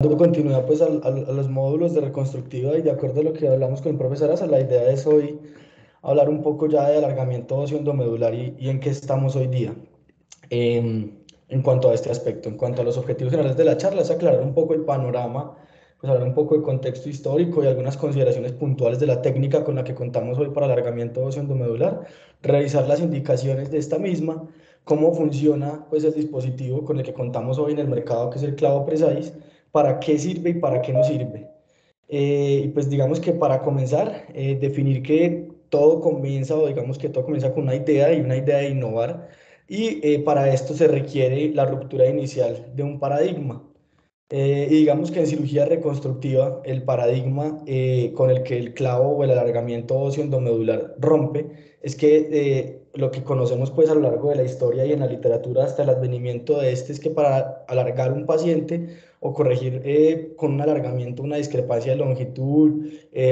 Dando continuidad pues a los módulos de reconstructiva y de acuerdo a lo que hablamos con el profesor Asa, la idea es hoy hablar un poco ya de alargamiento óseo endomedular y en qué estamos hoy día en cuanto a este aspecto. En cuanto a los objetivos generales de la charla, es aclarar un poco el panorama, pues hablar un poco de contexto histórico y algunas consideraciones puntuales de la técnica con la que contamos hoy para alargamiento óseo endomedular, revisar las indicaciones de esta misma, cómo funciona pues el dispositivo con el que contamos hoy en el mercado, que es el clavo Precise, para qué sirve y para qué no sirve. Y pues digamos que para comenzar, definir que todo comienza, o digamos que todo comienza con una idea y una idea de innovar, y para esto se requiere la ruptura inicial de un paradigma. Y digamos que en cirugía reconstructiva, el paradigma con el que el clavo o el alargamiento óseo endomedular rompe es que lo que conocemos pues a lo largo de la historia y en la literatura hasta el advenimiento de este es que para alargar un paciente o corregir con un alargamiento una discrepancia de longitud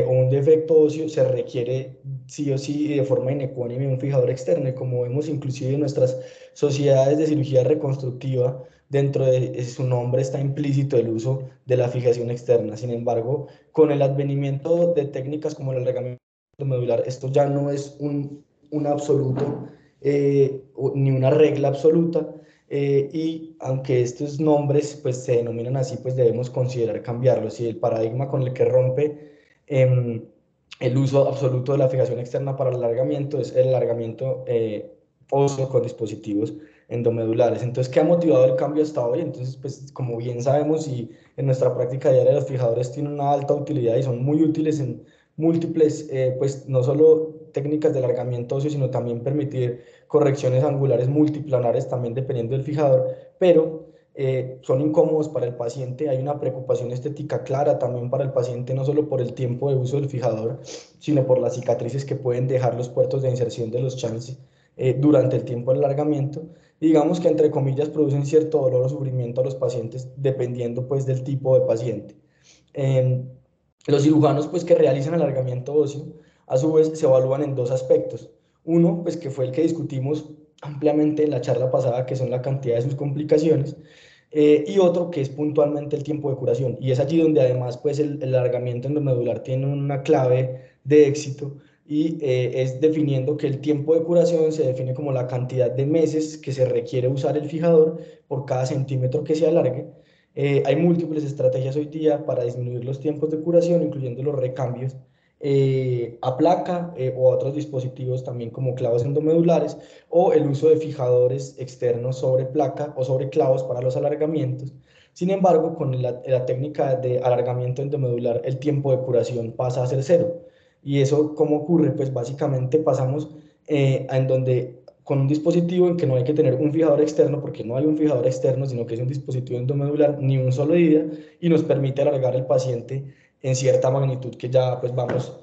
o un defecto óseo se requiere sí o sí y de forma inecuánime un fijador externo. Y como vemos inclusive en nuestras sociedades de cirugía reconstructiva, dentro de su nombre está implícito el uso de la fijación externa. Sin embargo, con el advenimiento de técnicas como el alargamiento medular, esto ya no es un absoluto ni una regla absoluta. Y aunque estos nombres pues se denominan así, pues debemos considerar cambiarlos. Y el paradigma con el que rompe el uso absoluto de la fijación externa para el alargamiento es el alargamiento óseo con dispositivos endomedulares. Entonces, ¿qué ha motivado el cambio hasta hoy? Entonces, pues como bien sabemos y en nuestra práctica diaria los fijadores tienen una alta utilidad y son muy útiles en múltiples, pues no solo técnicas de alargamiento óseo, sino también permitir correcciones angulares multiplanares, también dependiendo del fijador, pero son incómodos para el paciente. Hay una preocupación estética clara también para el paciente, no solo por el tiempo de uso del fijador, sino por las cicatrices que pueden dejar los puertos de inserción de los chances durante el tiempo del alargamiento. Y digamos que entre comillas producen cierto dolor o sufrimiento a los pacientes dependiendo pues del tipo de paciente. Eh, los cirujanos pues que realizan alargamiento óseo a su vez se evalúan en dos aspectos. Uno pues que fue el que discutimos ampliamente en la charla pasada, que son la cantidad de sus complicaciones, y otro que es puntualmente el tiempo de curación. Y es allí donde además pues el alargamiento endomedular tiene una clave de éxito y es definiendo que el tiempo de curación se define como la cantidad de meses que se requiere usar el fijador por cada centímetro que se alargue. Hay múltiples estrategias hoy día para disminuir los tiempos de curación, incluyendo los recambios a placa o a otros dispositivos también como clavos endomedulares o el uso de fijadores externos sobre placa o sobre clavos para los alargamientos. Sin embargo, con la técnica de alargamiento endomedular, el tiempo de curación pasa a ser cero. ¿Y eso cómo ocurre? Pues básicamente pasamos en donde con un dispositivo en que no hay que tener un fijador externo, porque no hay un fijador externo, sino que es un dispositivo endomedular, ni un solo día, y nos permite alargar el paciente en cierta magnitud que ya pues vamos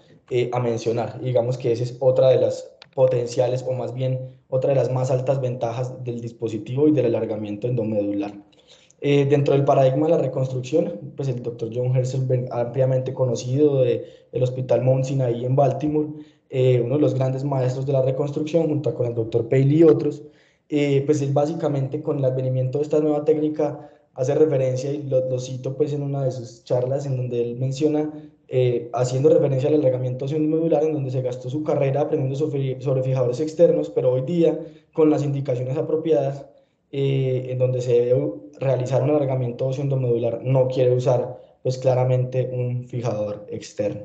a mencionar. Y digamos que esa es otra de las potenciales, o más bien otra de las más altas ventajas del dispositivo y del alargamiento endomedular. Dentro del paradigma de la reconstrucción, pues el doctor John Herzl, ampliamente conocido del Hospital Mount Sinai en Baltimore, uno de los grandes maestros de la reconstrucción, junto con el doctor Paley y otros, pues él básicamente con el advenimiento de esta nueva técnica hace referencia, y lo cito pues en una de sus charlas, en donde él menciona, haciendo referencia al alargamiento medular, en donde se gastó su carrera aprendiendo sobre fijadores externos, pero hoy día, con las indicaciones apropiadas, en donde se debe realizar un alargamiento óseo endomedular, no quiere usar pues claramente un fijador externo.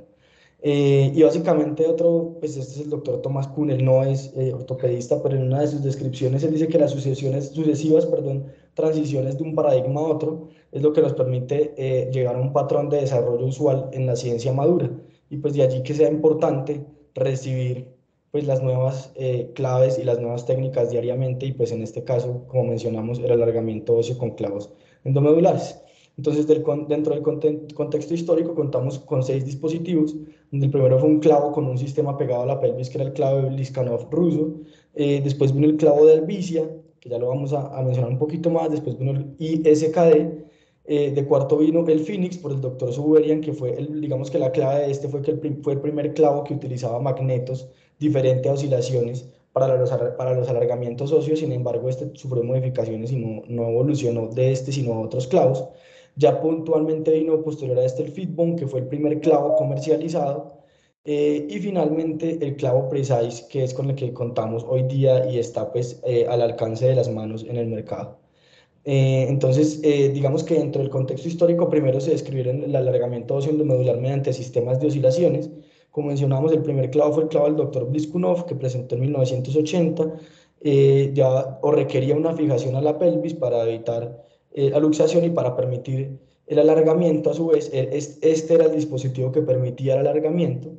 Y básicamente otro, pues este es el doctor Thomas Kuhn, él no es ortopedista, pero en una de sus descripciones él dice que las sucesivas, perdón, transiciones de un paradigma a otro es lo que nos permite llegar a un patrón de desarrollo usual en la ciencia madura. Y pues de allí que sea importante recibir pues las nuevas claves y las nuevas técnicas diariamente, y pues en este caso, como mencionamos, el alargamiento óseo con clavos endomedulares. Entonces, dentro del contexto histórico contamos con 6 dispositivos. El primero fue un clavo con un sistema pegado a la pelvis, que era el clavo de Liskanov ruso. Después vino el clavo de Albizia, que ya lo vamos a mencionar un poquito más. Después vino el ISKD. De cuarto vino el Phoenix por el doctor Suberian, que fue, digamos que la clave de este fue que fue el primer clavo que utilizaba magnetos diferentes a oscilaciones para los alargamientos óseos. Sin embargo, este sufrió modificaciones y no evolucionó de este, sino a otros clavos. Ya puntualmente vino posterior a este el Fitbone, que fue el primer clavo comercializado, y finalmente el clavo Precise, que es con el que contamos hoy día y está pues al alcance de las manos en el mercado. Entonces, digamos que dentro del contexto histórico, primero se describieron el alargamiento óseo endomedular mediante sistemas de oscilaciones. Como mencionamos, el primer clavo fue el clavo del doctor Bliskunov, que presentó en 1980, ya o requería una fijación a la pelvis para evitar la luxación y para permitir el alargamiento. A su vez, este era el dispositivo que permitía el alargamiento,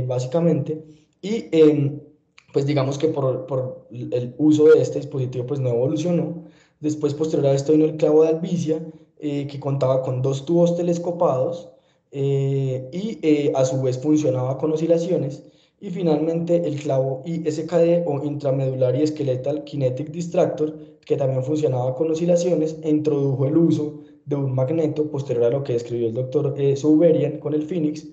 básicamente, y pues digamos que por el uso de este dispositivo, pues no evolucionó. Después, posterior a esto, vino el clavo de albicia, que contaba con dos tubos telescopados y a su vez funcionaba con oscilaciones. Y finalmente el clavo ISKD o Intramedular y Skeletal Kinetic Distractor, que también funcionaba con oscilaciones, e introdujo el uso de un magneto posterior a lo que describió el doctor Souberian con el Phoenix.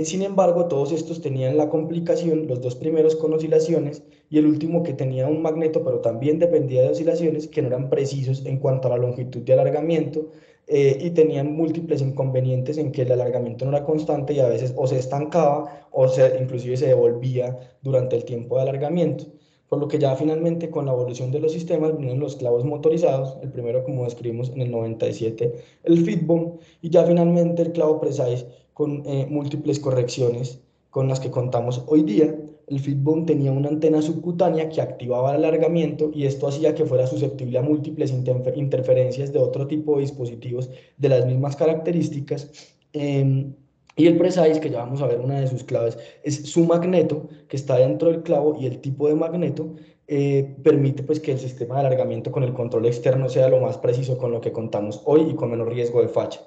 Sin embargo, todos estos tenían la complicación, los dos primeros con oscilaciones y el último que tenía un magneto, pero también dependía de oscilaciones, que no eran precisos en cuanto a la longitud de alargamiento, y tenían múltiples inconvenientes en que el alargamiento no era constante y a veces o se estancaba o inclusive se devolvía durante el tiempo de alargamiento. Por lo que ya finalmente con la evolución de los sistemas vienen los clavos motorizados, el primero como describimos en el 97, el Fitbone, y ya finalmente el clavo Precise con múltiples correcciones con las que contamos hoy día. El Fitbone tenía una antena subcutánea que activaba el alargamiento y esto hacía que fuera susceptible a múltiples interferencias de otro tipo de dispositivos de las mismas características. Y el Precise, que ya vamos a ver una de sus claves, es su magneto que está dentro del clavo, y el tipo de magneto permite pues que el sistema de alargamiento con el control externo sea lo más preciso con lo que contamos hoy y con menos riesgo de falla.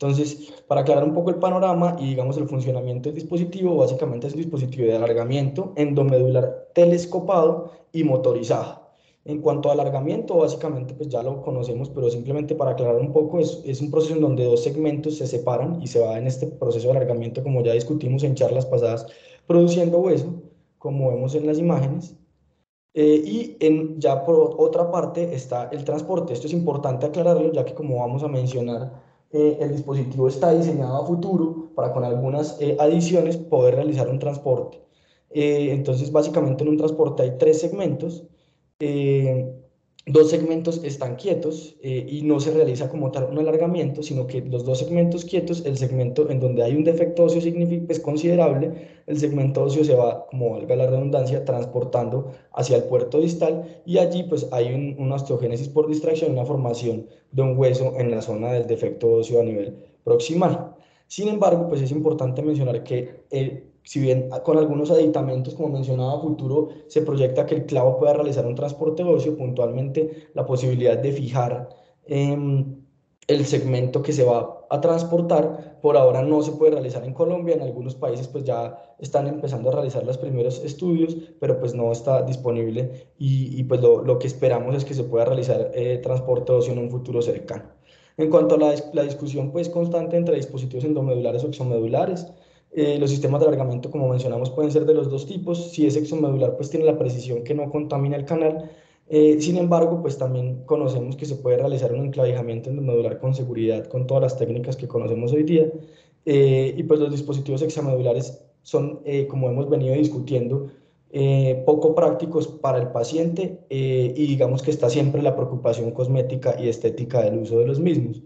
Entonces, para aclarar un poco el panorama y digamos el funcionamiento del dispositivo, básicamente es un dispositivo de alargamiento endomedular telescopado y motorizado. En cuanto a alargamiento, básicamente pues ya lo conocemos, pero simplemente para aclarar un poco, es un proceso en donde dos segmentos se separan y se va en este proceso de alargamiento, como ya discutimos en charlas pasadas, produciendo hueso, como vemos en las imágenes. Ya por otra parte está el transporte. Esto es importante aclararlo, ya que como vamos a mencionar, el dispositivo está diseñado a futuro para con algunas adiciones poder realizar un transporte. Entonces, básicamente en un transporte hay tres segmentos. eh, Dos segmentos están quietos y no se realiza como tal un alargamiento, sino que los dos segmentos quietos, el segmento en donde hay un defecto óseo es considerable, el segmento óseo se va, como valga la redundancia, transportando hacia el puerto distal, y allí pues hay una osteogénesis por distracción, una formación de un hueso en la zona del defecto óseo a nivel proximal. Sin embargo, pues es importante mencionar que si bien con algunos aditamentos, como mencionaba, a futuro se proyecta que el clavo pueda realizar un transporte óseo, puntualmente la posibilidad de fijar el segmento que se va a transportar, por ahora no se puede realizar en Colombia. En algunos países pues ya están empezando a realizar los primeros estudios, pero pues no está disponible, y pues lo que esperamos es que se pueda realizar transporte óseo en un futuro cercano. En cuanto a la discusión pues constante entre dispositivos endomedulares o exomedulares, los sistemas de alargamiento, como mencionamos, pueden ser de los dos tipos. Si es exomedular, pues tiene la precisión que no contamina el canal. Sin embargo, pues también conocemos que se puede realizar un enclavijamiento endomedular con seguridad, con todas las técnicas que conocemos hoy día. Y pues los dispositivos examedulares son, como hemos venido discutiendo, poco prácticos para el paciente, y digamos que está siempre la preocupación cosmética y estética del uso de los mismos.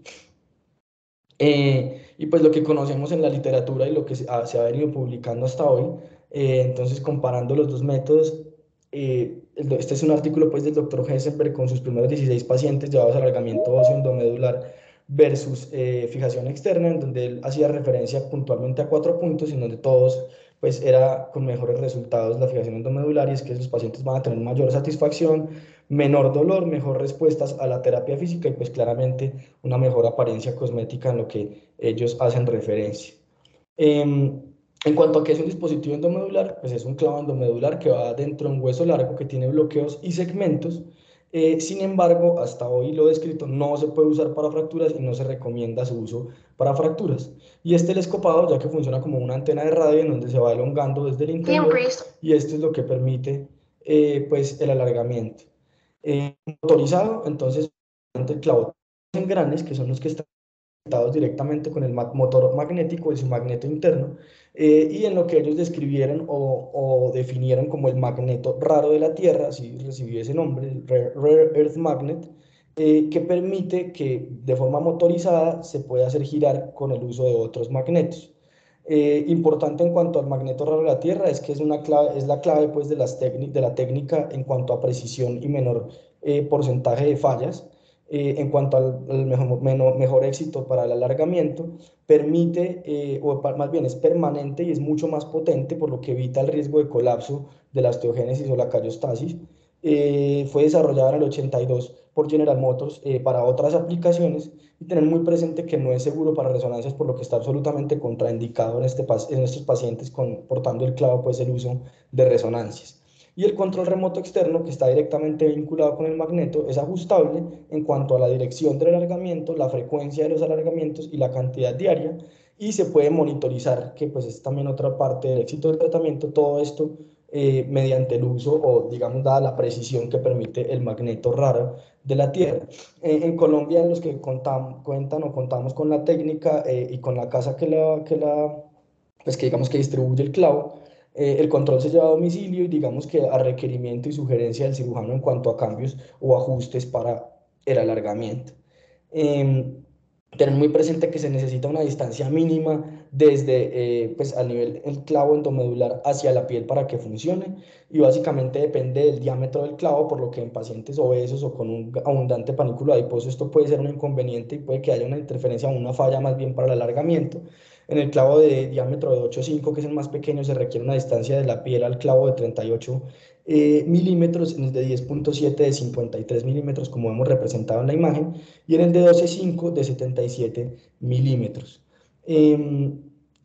Y pues lo que conocemos en la literatura y lo que se ha venido publicando hasta hoy, entonces comparando los dos métodos, este es un artículo pues del doctor Hessenberg con sus primeros 16 pacientes llevados a alargamiento óseo endomedular versus fijación externa, en donde él hacía referencia puntualmente a 4 puntos, en donde todos pues era con mejores resultados la fijación endomedular, y es que los pacientes van a tener mayor satisfacción, menor dolor, mejor respuestas a la terapia física y pues claramente una mejor apariencia cosmética en lo que ellos hacen referencia. En cuanto a qué es un dispositivo endomedular, pues es un clavo endomedular que va dentro de un hueso largo que tiene bloqueos y segmentos. Sin embargo, hasta hoy lo descrito no se puede usar para fracturas y no se recomienda su uso para fracturas. Y este telescopado, ya que funciona como una antena de radio en donde se va elongando desde el interior, y esto es lo que permite pues el alargamiento. Motorizado, entonces, el clavo en granes, que son los que están directamente con el motor magnético de su magneto interno, y en lo que ellos describieron o definieron como el magneto raro de la Tierra, así recibió ese nombre, el Rare Earth Magnet, que permite que de forma motorizada se pueda hacer girar con el uso de otros magnetos. Importante en cuanto al magneto raro de la Tierra es que es, una clave, es la clave pues, de la técnica en cuanto a precisión y menor porcentaje de fallas. En cuanto al mejor éxito para el alargamiento, permite, más bien es permanente y es mucho más potente, por lo que evita el riesgo de colapso de la osteogénesis o la callostasis. Fue desarrollada en el 82 por General Motors para otras aplicaciones, y tener muy presente que no es seguro para resonancias, por lo que está absolutamente contraindicado en estos pacientes portando el clavo, pues el uso de resonancias. Y el control remoto externo, que está directamente vinculado con el magneto, es ajustable en cuanto a la dirección del alargamiento, la frecuencia de los alargamientos y la cantidad diaria, y se puede monitorizar, que pues es también otra parte del éxito del tratamiento, todo esto mediante el uso o digamos dada la precisión que permite el magneto raro de la Tierra. En Colombia, los que cuentan o contamos con la técnica y con la casa pues que digamos que distribuye el clavo, el control se lleva a domicilio y digamos que a requerimiento y sugerencia del cirujano en cuanto a cambios o ajustes para el alargamiento. Eh, Tener muy presente que se necesita una distancia mínima desde pues al nivel el clavo endomedular hacia la piel para que funcione, y básicamente depende del diámetro del clavo, por lo que en pacientes obesos o con un abundante panículo adiposo esto puede ser un inconveniente y puede que haya una interferencia o una falla más bien para el alargamiento. En el clavo de diámetro de 8,5, que es el más pequeño, se requiere una distancia de la piel al clavo de 38 milímetros, en el de 10,7 de 53 milímetros, como hemos representado en la imagen, y en el de 12,5 de 77 milímetros. Eh,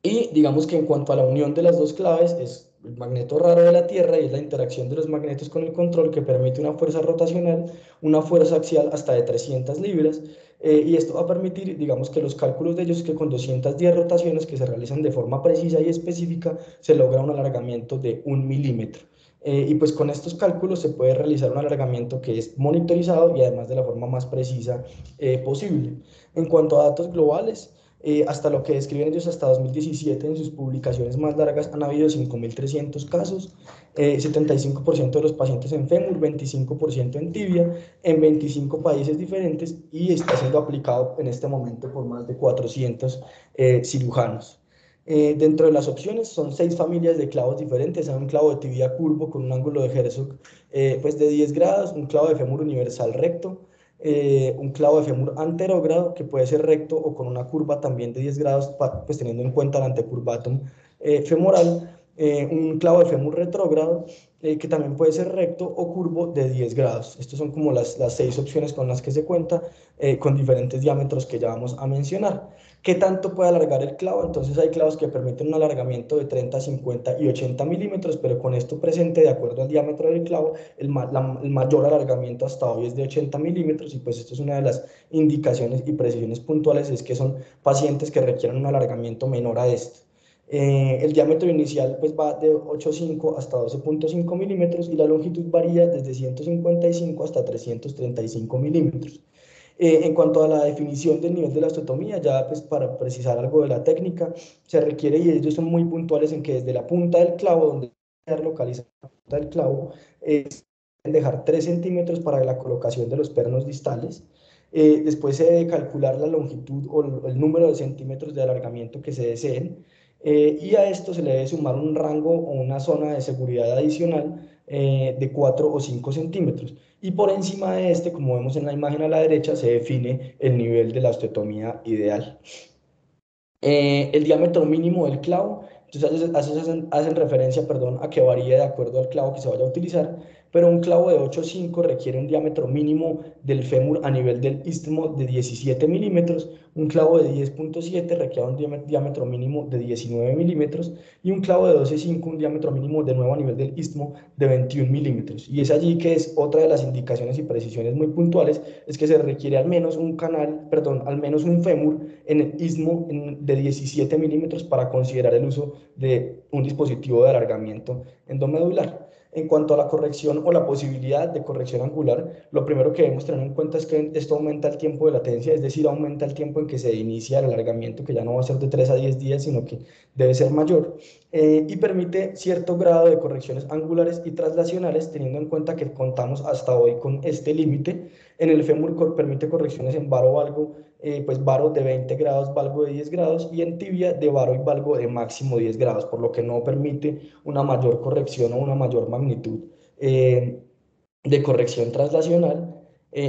y digamos que en cuanto a la unión de las dos claves, es el magneto raro de la Tierra y es la interacción de los magnetos con el control que permite una fuerza rotacional, una fuerza axial hasta de 300 libras, y esto va a permitir, digamos que los cálculos de ellos, que con 210 rotaciones que se realizan de forma precisa y específica, se logra un alargamiento de 1 milímetro. Y pues con estos cálculos se puede realizar un alargamiento que es monitorizado y además de la forma más precisa posible. En cuanto a datos globales, hasta lo que describen ellos hasta 2017 en sus publicaciones más largas, han habido 5.300 casos, 75% de los pacientes en fémur, 25% en tibia, en 25 países diferentes, y está siendo aplicado en este momento por más de 400 cirujanos. Dentro de las opciones son 6 familias de clavos diferentes. Hay un clavo de tibia curvo con un ángulo de Herzog pues de 10 grados, un clavo de fémur universal recto, un clavo de fémur anterógrado que puede ser recto o con una curva también de 10 grados, pues teniendo en cuenta el antecurvatum femoral, un clavo de fémur retrógrado que también puede ser recto o curvo de 10 grados. Estas son como las 6 opciones con las que se cuenta, con diferentes diámetros que ya vamos a mencionar. ¿Qué tanto puede alargar el clavo? Entonces hay clavos que permiten un alargamiento de 30, 50 y 80 milímetros, pero con esto presente, de acuerdo al diámetro del clavo, el mayor alargamiento hasta hoy es de 80 milímetros, y pues esto es una de las indicaciones y precisiones puntuales, es que son pacientes que requieren un alargamiento menor a esto. El diámetro inicial pues va de 8,5 hasta 12,5 milímetros, y la longitud varía desde 155 hasta 335 milímetros. En cuanto a la definición del nivel de la osteotomía, ya pues para precisar algo de la técnica, se requiere, y ellos son muy puntuales en que desde la punta del clavo, donde quedar localizada la punta del clavo, deben dejar 3 centímetros para la colocación de los pernos distales. Después se debe calcular la longitud o el número de centímetros de alargamiento que se deseen, y a esto se le debe sumar un rango o una zona de seguridad adicional de 4 o 5 centímetros. Y por encima de este, como vemos en la imagen a la derecha, se define el nivel de la osteotomía ideal. El diámetro mínimo del clavo, entonces hacen referencia, perdón, a que varía de acuerdo al clavo que se vaya a utilizar, pero un clavo de 8,5 requiere un diámetro mínimo del fémur a nivel del istmo de 17 milímetros, un clavo de 10,7 requiere un diámetro mínimo de 19 milímetros, y un clavo de 12,5 un diámetro mínimo de nuevo a nivel del istmo de 21 milímetros. Y es allí que es otra de las indicaciones y precisiones muy puntuales, es que se requiere al menos un canal, perdón, al menos un fémur en el istmo de 17 milímetros para considerar el uso de un dispositivo de alargamiento endomedular. En cuanto a la corrección o la posibilidad de corrección angular, lo primero que debemos tener en cuenta es que esto aumenta el tiempo de latencia, es decir, aumenta el tiempo en que se inicia el alargamiento, que ya no va a ser de 3 a 10 días, sino que debe ser mayor, y permite cierto grado de correcciones angulares y traslacionales, teniendo en cuenta que contamos hasta hoy con este límite. En el fémur permite correcciones en varo valgo, pues varo de 20 grados, valgo de 10 grados, y en tibia de varo y valgo de máximo 10 grados, por lo que no permite una mayor corrección o una mayor magnitud eh, de corrección traslacional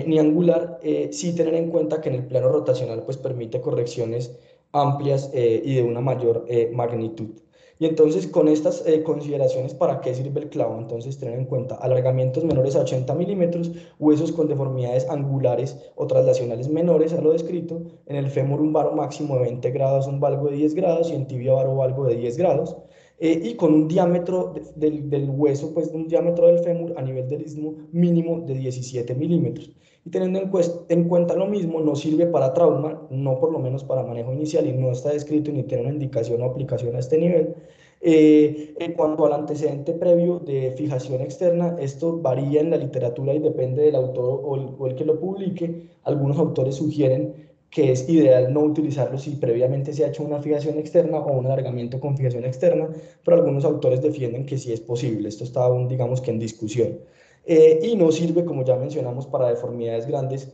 ni angular, sí tener en cuenta que en el plano rotacional pues permite correcciones amplias y de una mayor magnitud. Y entonces con estas consideraciones, ¿para qué sirve el clavo? Entonces tener en cuenta alargamientos menores a 80 milímetros, huesos con deformidades angulares o traslacionales menores a lo descrito, en el fémur un varo máximo de 20 grados, un valgo de 10 grados, y en tibia varo valgo de 10 grados, y con un diámetro del hueso, pues un diámetro del fémur a nivel del istmo mínimo de 17 milímetros. Y teniendo en cuenta lo mismo, no sirve para trauma, no por lo menos para manejo inicial, y no está descrito ni tiene una indicación o aplicación a este nivel. En cuanto al antecedente previo de fijación externa, esto varía en la literatura y depende del autor o el que lo publique. Algunos autores sugieren que es ideal no utilizarlo si previamente se ha hecho una fijación externa o un alargamiento con fijación externa, pero algunos autores defienden que sí es posible. Esto está aún, digamos que en discusión. Y no sirve, como ya mencionamos, para deformidades grandes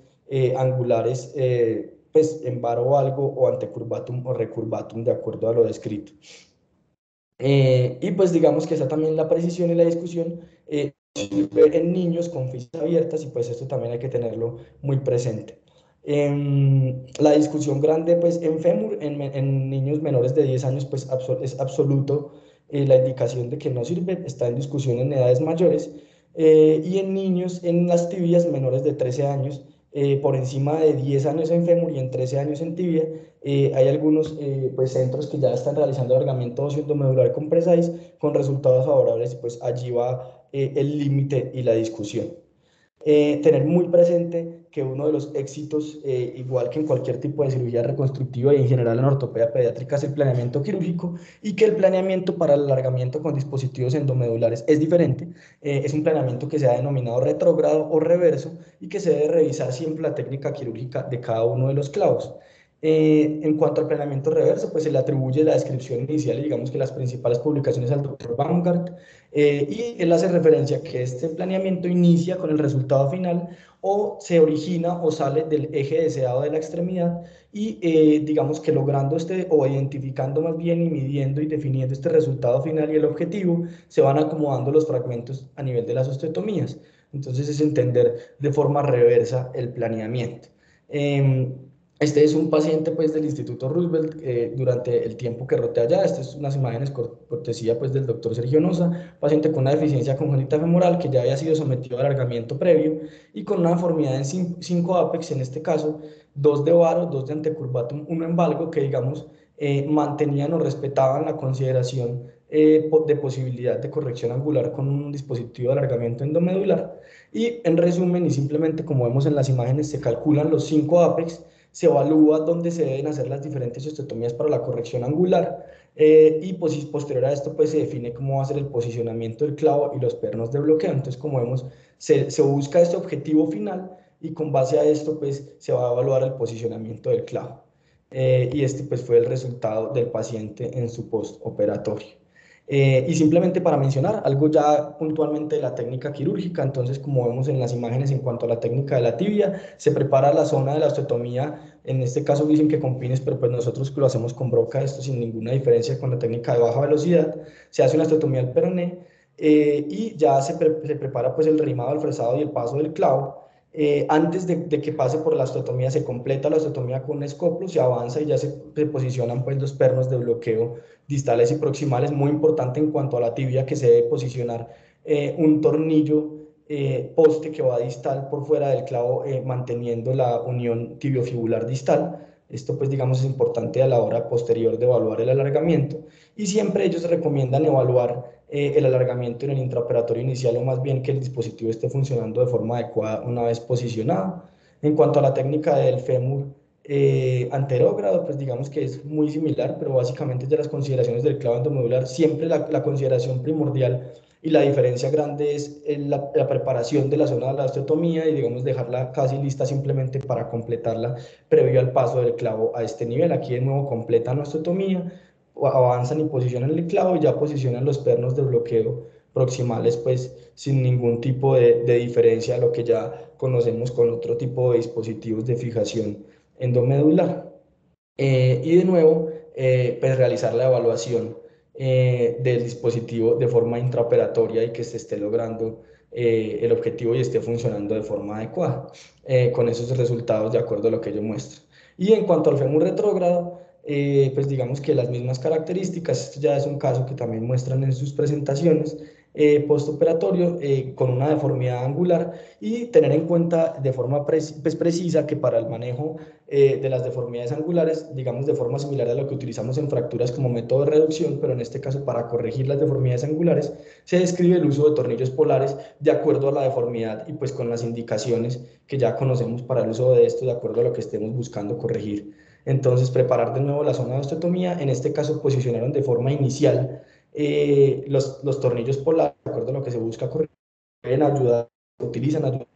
angulares, pues en varo o algo, o antecurvatum o recurvatum, de acuerdo a lo descrito. Y pues digamos que está también la precisión y la discusión en niños con fisuras abiertas, y pues esto también hay que tenerlo muy presente. La discusión grande pues en fémur, en niños menores de 10 años, pues es absoluto la indicación de que no sirve, está en discusión en edades mayores, y en niños en las tibias menores de 13 años, por encima de 10 años en fémur y en 13 años en tibia, hay algunos pues, centros que ya están realizando alargamiento óseo endomedular con Precise con resultados favorables, y pues allí va el límite y la discusión. Tener muy presente que uno de los éxitos, igual que en cualquier tipo de cirugía reconstructiva y en general en ortopedia pediátrica, es el planeamiento quirúrgico, y que el planeamiento para el alargamiento con dispositivos endomedulares es diferente. Es un planeamiento que se ha denominado retrógrado o reverso, y que se debe revisar siempre la técnica quirúrgica de cada uno de los clavos. En cuanto al planeamiento reverso, pues se le atribuye la descripción inicial y digamos que las principales publicaciones al doctor Baumgart, y él hace referencia que este planeamiento inicia con el resultado final, o se origina o sale del eje deseado de la extremidad, y digamos que logrando este, o identificando más bien y midiendo y definiendo este resultado final y el objetivo, se van acomodando los fragmentos a nivel de las osteotomías. Entonces es entender de forma reversa el planeamiento. Eh, este es un paciente pues del Instituto Roosevelt durante el tiempo que roté allá. Estas son unas imágenes cortesía pues del doctor Sergio Noza, paciente con una deficiencia congénita femoral que ya había sido sometido a alargamiento previo y con una deformidad en 5 apex, en este caso 2 de varo, 2 de antecurvatum, 1 en valgo, que digamos mantenían o respetaban la consideración de posibilidad de corrección angular con un dispositivo de alargamiento endomedular. Y en resumen, y simplemente como vemos en las imágenes, se calculan los 5 apex, se evalúa dónde se deben hacer las diferentes osteotomías para la corrección angular, y posterior a esto pues se define cómo va a ser el posicionamiento del clavo y los pernos de bloqueo. Entonces, como vemos, se busca este objetivo final, y con base a esto pues se va a evaluar el posicionamiento del clavo. Y este pues fue el resultado del paciente en su postoperatorio. Y simplemente para mencionar algo ya puntualmente de la técnica quirúrgica, entonces como vemos en las imágenes, en cuanto a la técnica de la tibia, se prepara la zona de la osteotomía, en este caso dicen que con pines, pero pues nosotros lo hacemos con broca, esto sin ninguna diferencia con la técnica de baja velocidad. Se hace una osteotomía al peroné, y ya se prepara pues el rimado, el fresado y el paso del clavo. Antes de que pase por la osteotomía, se completa la osteotomía con un escoplo, se avanza y ya se posicionan pues los pernos de bloqueo distales y proximales. Muy importante en cuanto a la tibia, que se debe posicionar un tornillo poste que va distal por fuera del clavo, manteniendo la unión tibiofibular distal. Esto pues digamos es importante a la hora posterior de evaluar el alargamiento, y siempre ellos recomiendan evaluar el alargamiento en el intraoperatorio inicial, o más bien que el dispositivo esté funcionando de forma adecuada una vez posicionado. En cuanto a la técnica del fémur, anterógrado, pues digamos que es muy similar, pero básicamente ya las consideraciones del clavo endomedular, siempre la consideración primordial y la diferencia grande es la preparación de la zona de la osteotomía y digamos dejarla casi lista simplemente para completarla previo al paso del clavo a este nivel. Aquí de nuevo completan la osteotomía, avanzan y posicionan el clavo y ya posicionan los pernos de bloqueo proximales pues sin ningún tipo de diferencia a lo que ya conocemos con otro tipo de dispositivos de fijación endomedular. Y de nuevo, pues realizar la evaluación del dispositivo de forma intraoperatoria y que se esté logrando el objetivo y esté funcionando de forma adecuada, con esos resultados de acuerdo a lo que yo muestro. Y en cuanto al fémur retrógrado, pues digamos que las mismas características, esto ya es un caso que también muestran en sus presentaciones, postoperatorio con una deformidad angular y tener en cuenta de forma pues precisa que para el manejo de las deformidades angulares, digamos de forma similar a lo que utilizamos en fracturas como método de reducción, pero en este caso para corregir las deformidades angulares, se describe el uso de tornillos polares de acuerdo a la deformidad y pues con las indicaciones que ya conocemos para el uso de esto de acuerdo a lo que estemos buscando corregir. Entonces, preparar de nuevo la zona de osteotomía, en este caso posicionaron de forma inicial los tornillos polares, de acuerdo a lo que se busca corregir, pueden ayudar, utilizan ayuda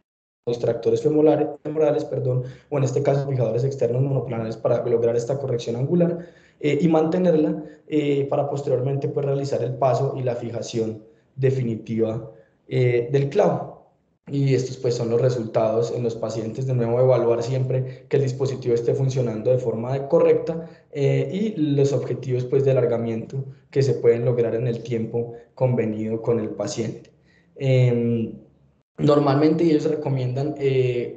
extractores femorales, perdón, o en este caso fijadores externos monoplanares para lograr esta corrección angular y mantenerla para posteriormente pues, realizar el paso y la fijación definitiva del clavo. Y estos pues son los resultados en los pacientes, de nuevo evaluar siempre que el dispositivo esté funcionando de forma correcta y los objetivos pues de alargamiento que se pueden lograr en el tiempo convenido con el paciente. Normalmente ellos recomiendan,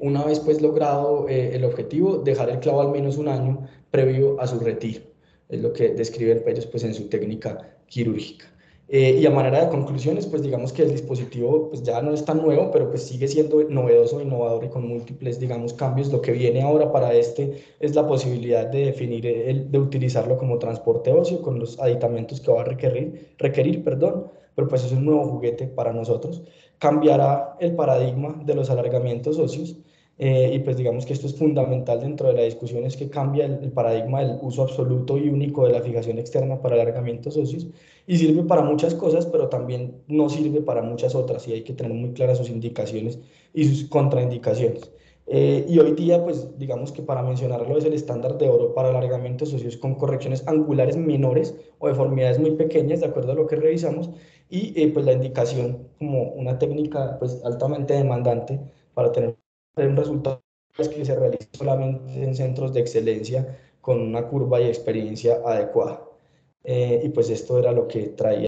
una vez pues logrado el objetivo, dejar el clavo al menos un año previo a su retiro. Es lo que describen ellos pues en su técnica quirúrgica. Y a manera de conclusiones, pues digamos que el dispositivo pues ya no es tan nuevo, pero pues sigue siendo novedoso, innovador y con múltiples, digamos, cambios. Lo que viene ahora para este es la posibilidad de definir, de utilizarlo como transporte óseo con los aditamentos que va a requerir, perdón, pero pues es un nuevo juguete para nosotros. Cambiará el paradigma de los alargamientos óseos y pues digamos que esto es fundamental dentro de la discusión, es que cambia el paradigma del uso absoluto y único de la fijación externa para alargamientos óseos y sirve para muchas cosas, pero también no sirve para muchas otras y hay que tener muy claras sus indicaciones y sus contraindicaciones. Y hoy día, pues digamos que para mencionarlo es el estándar de oro para alargamientos óseos con correcciones angulares menores o deformidades muy pequeñas, de acuerdo a lo que revisamos, y pues la indicación como una técnica pues altamente demandante para tener un resultado que se realiza solamente en centros de excelencia con una curva y experiencia adecuada. Y pues esto era lo que traía.